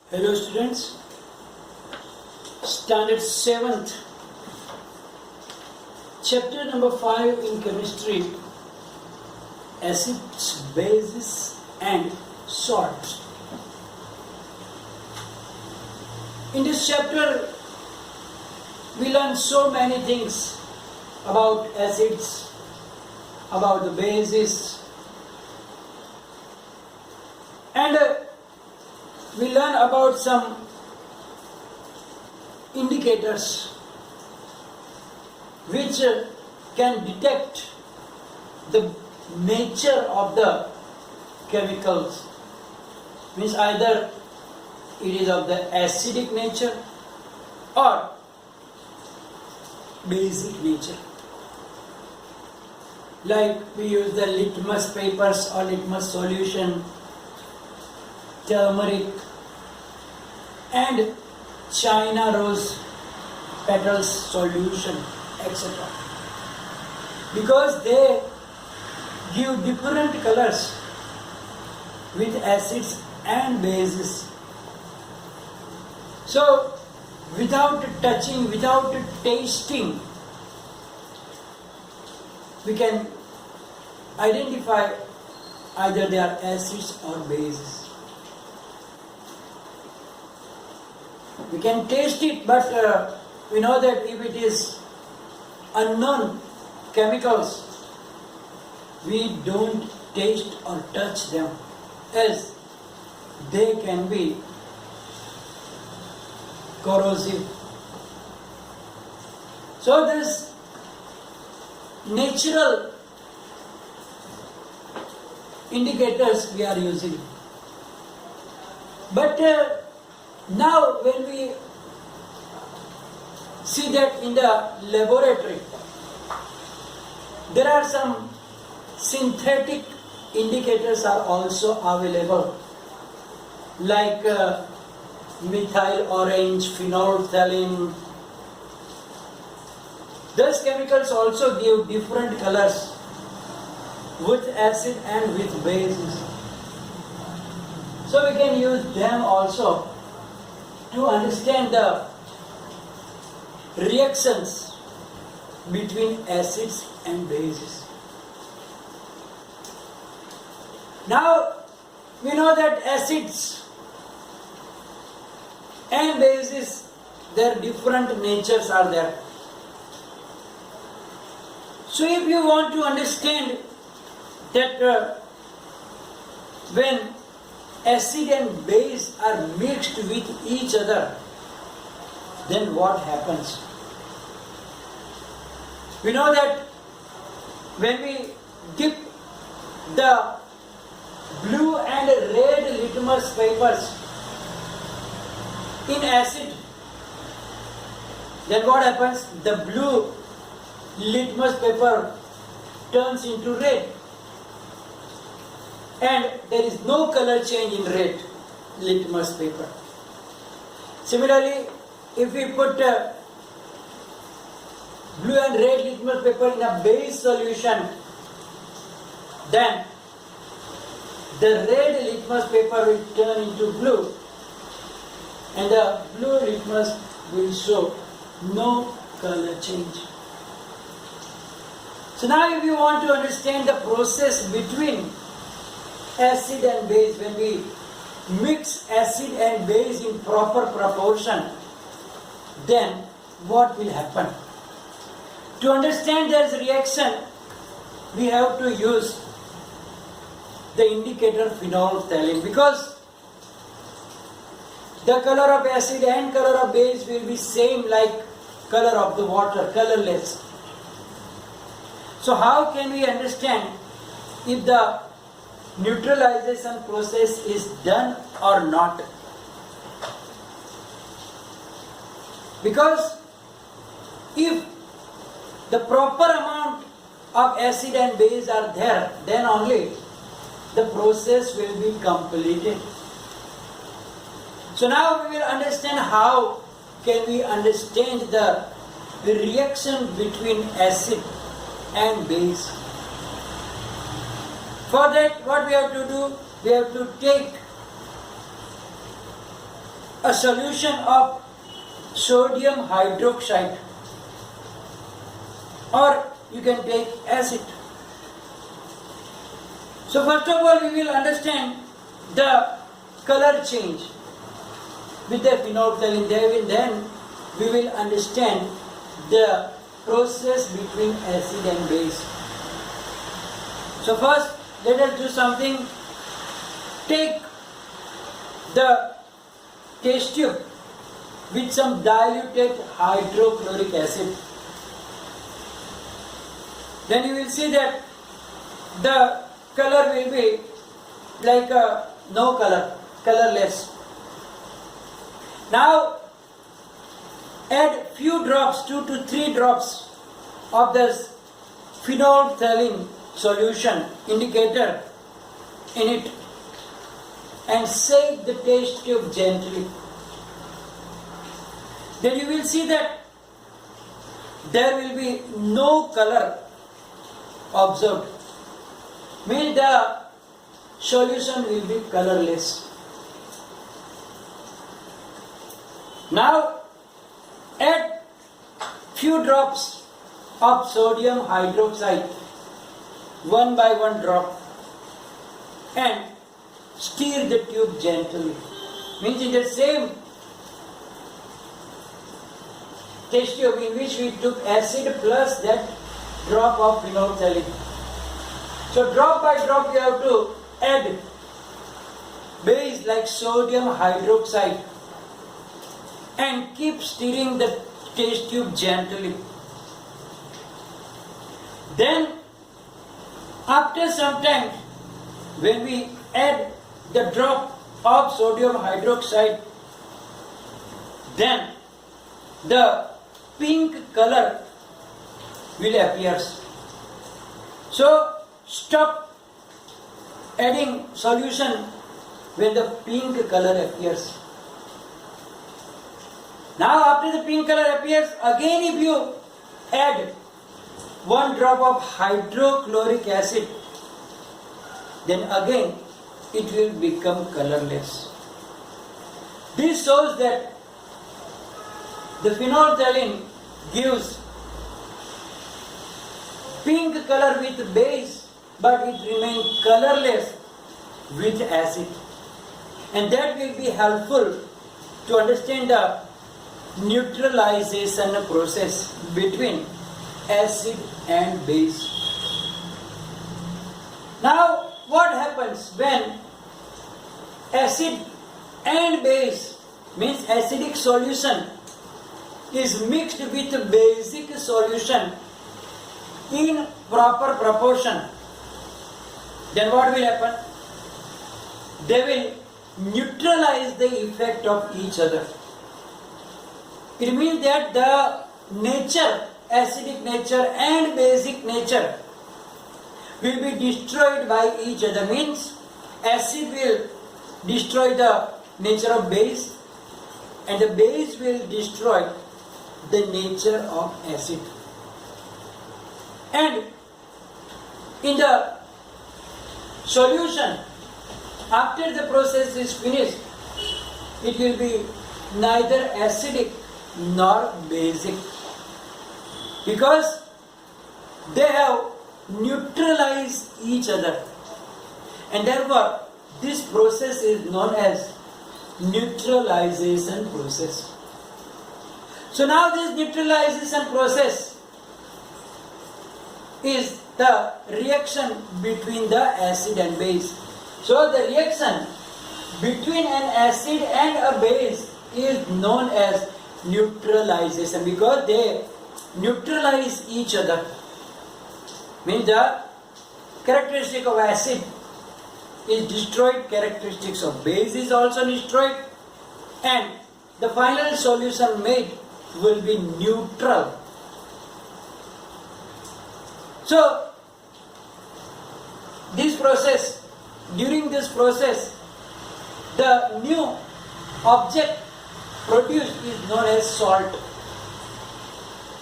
Hello students, standard 7th, chapter number 5 in chemistry, acids, bases and salts. In this chapter we learn so many things about acids, about the bases, and we learn about some indicators which can detect the nature of the chemicals. Means either it is of the acidic nature or basic nature. Like we use the litmus papers or litmus solution, turmeric and China rose petals solution, etc. Because they give different colors with acids and bases. So without touching, without tasting, we can identify either they are acids or bases. We can taste it, but we know that if it is unknown chemicals, we don't taste or touch them, as they can be corrosive. So this natural indicators we are using. But now when we see that in the laboratory, there are some synthetic indicators are also available, like methyl orange, phenolphthalein. Those chemicals also give different colors with acid and with bases. So we can use them also to understand the reactions between acids and bases. Now we know that acids and bases, their different natures are there. So if you want to understand that when acid and base are mixed with each other, then what happens? We know that when we dip the blue and red litmus papers in acid, then what happens? The blue litmus paper turns into red, and there is no color change in red litmus paper. Similarly, if we put blue and red litmus paper in a base solution, then the red litmus paper will turn into blue, and the blue litmus will show no color change. So now if you want to understand the process between acid and base, when we mix acid and base in proper proportion, then what will happen? To understand this reaction, we have to use the indicator phenolphthalein, because the color of acid and color of base will be same like color of the water, colorless. So how can we understand if the neutralization process is done or not? Because if the proper amount of acid and base are there, then only the process will be completed. So now we will understand how can we understand the reaction between acid and base. For that, what we have to do, we have to take a solution of sodium hydroxide, or you can take acid. So first of all, we will understand the color change with the phenolphthalein. Then we will understand the process between acid and base. So first, let us do something. Take the test tube with some diluted hydrochloric acid. Then you will see that the color will be like no color, colorless. Now add few drops, 2 to 3 drops of this phenolphthalein solution indicator in it, and shake the test tube gently. Then you will see that there will be no color observed. Means the solution will be colorless. Now add few drops of sodium hydroxide, 1 by 1 drop, and stir the tube gently. Means in the same test tube in which we took acid plus that drop of phenolphthalein. So drop by drop you have to add base like sodium hydroxide and keep stirring the test tube gently. Then after some time, when we add the drop of sodium hydroxide, then the pink color will appear. So stop adding solution when the pink color appears. Now after the pink color appears, again if you add 1 drop of hydrochloric acid, then again it will become colorless. This shows that the phenolphthalein gives pink color with base, but it remains colorless with acid. And that will be helpful to understand the neutralization process between acid and base. Now, what happens when acid and base, means acidic solution, is mixed with basic solution in proper proportion? Then what will happen? They will neutralize the effect of each other. It means that the nature, acidic nature and basic nature, will be destroyed by each other. Means acid will destroy the nature of base, and the base will destroy the nature of acid. And in the solution, after the process is finished, it will be neither acidic nor basic, because they have neutralized each other, and therefore this process is known as neutralization process. So now this neutralization process is the reaction between the acid and base. So the reaction between an acid and a base is known as neutralization, because they neutralize each other. Means the characteristic of acid is destroyed, characteristics of base is also destroyed, and the final solution made will be neutral. So this process, during this process, the new object produced is known as salt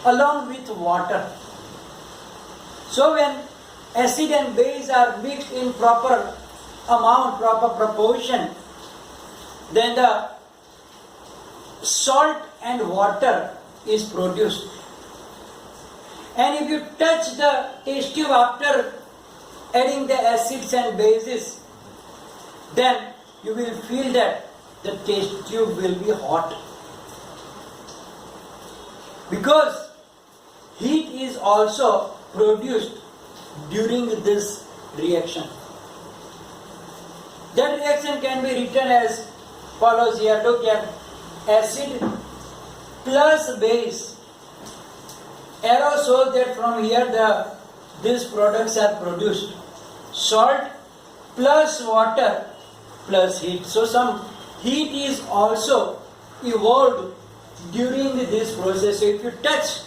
along with water. So when acid and base are mixed in proper amount, proper proportion, then the salt and water is produced. And if you touch the test tube after adding the acids and bases, then you will feel that the test tube will be hot. Because heat is also produced during this reaction. That reaction can be written as follows here. Look at acid plus base. Arrow shows that from here these products are produced. Salt plus water plus heat. So some heat is also evolved during this process. So if you touch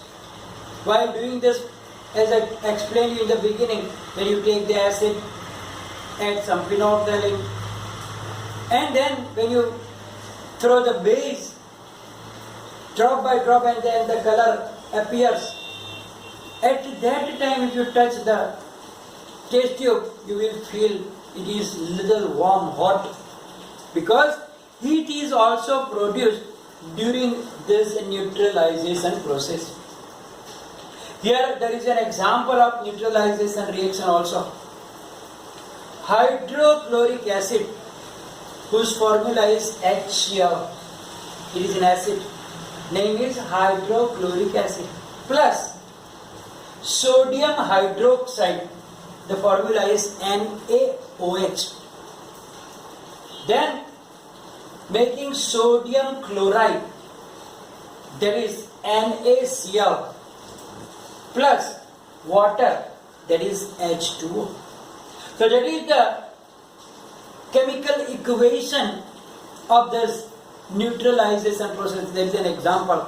while doing this, as I explained in the beginning, when you take the acid, add some phenolphthalein, and then when you throw the base drop by drop and then the color appears. At that time if you touch the test tube, you will feel it is little warm, hot, because heat is also produced during this neutralization process. Here there is an example of neutralization reaction also. Hydrochloric acid, whose formula is HCl. It is an acid. Name is hydrochloric acid. Plus sodium hydroxide. The formula is NaOH. Then making sodium chloride. That is NaCl. Plus water. That is H2O. So that is the chemical equation of this neutralization process. There is an example.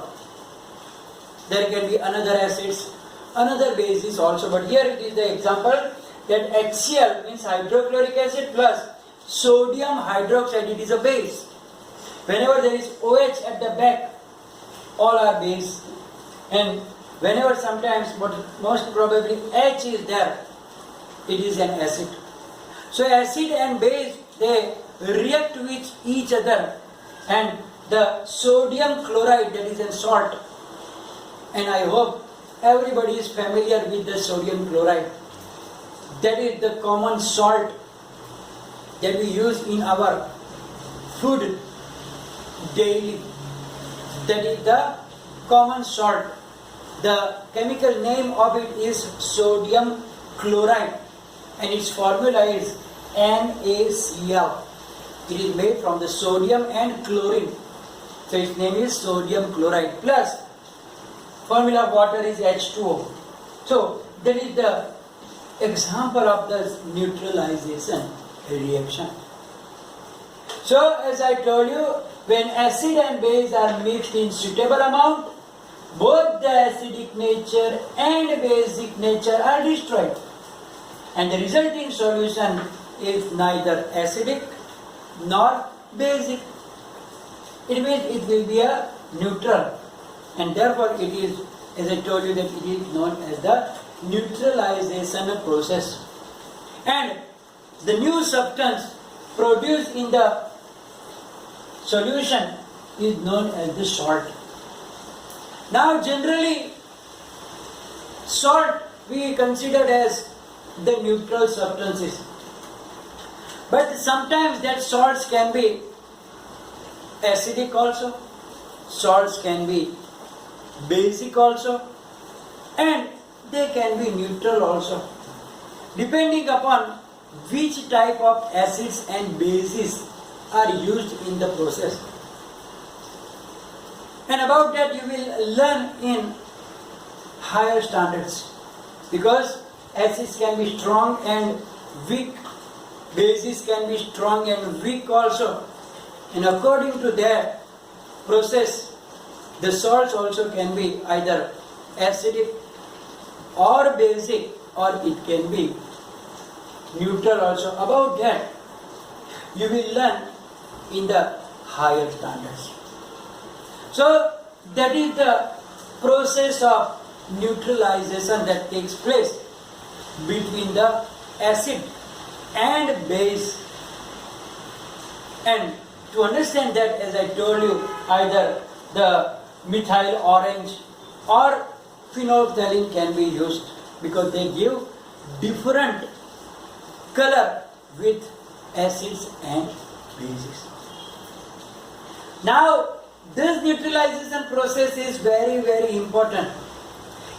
There can be another acids, another bases also, but here it is the example that HCl means hydrochloric acid plus sodium hydroxide, it is a base. Whenever there is OH at the back, all are base, and whenever sometimes, but most probably H is there, it is an acid. So acid and base, they react with each other, and the sodium chloride, that is a salt, and I hope everybody is familiar with the sodium chloride. That is the common salt that we use in our food daily. That is the common salt. The chemical name of it is sodium chloride, and its formula is NaCl. It is made from the sodium and chlorine. So its name is sodium chloride. Plus formula of water is H2O. So that is the example of the neutralization reaction. So as I told you, when acid and base are mixed in suitable amount, both the acidic nature and basic nature are destroyed, and the resulting solution is neither acidic nor basic. It means it will be a neutral, and therefore it is, as I told you, that it is known as the neutralization process. And the new substance produced in the solution is known as the salt. Now generally salt we consider as the neutral substances, but sometimes that salts can be acidic also, salts can be basic also, and they can be neutral also, depending upon which type of acids and bases are used in the process. And about that you will learn in higher standards, because acids can be strong and weak, bases can be strong and weak also, and according to that process the salts also can be either acidic or basic, or it can be neutral also. About that you will learn in the higher standards. So that is the process of neutralization that takes place between the acid and base. And to understand that, as I told you, either the methyl orange or phenolphthalein can be used because they give different color with acids and bases. Now, this neutralization process is very, very important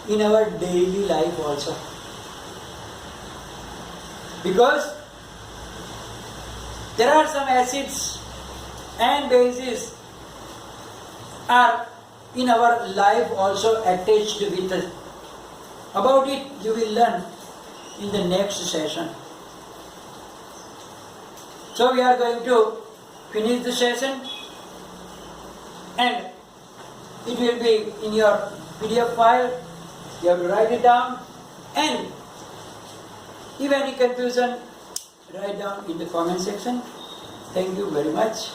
in our daily life also. Because there are some acids and bases are in our life also attached with us. About it you will learn in the next session. So we are going to finish the session and it will be in your PDF file. You have to write it down, and if any confusion, write down in the comment section. Thank you very much.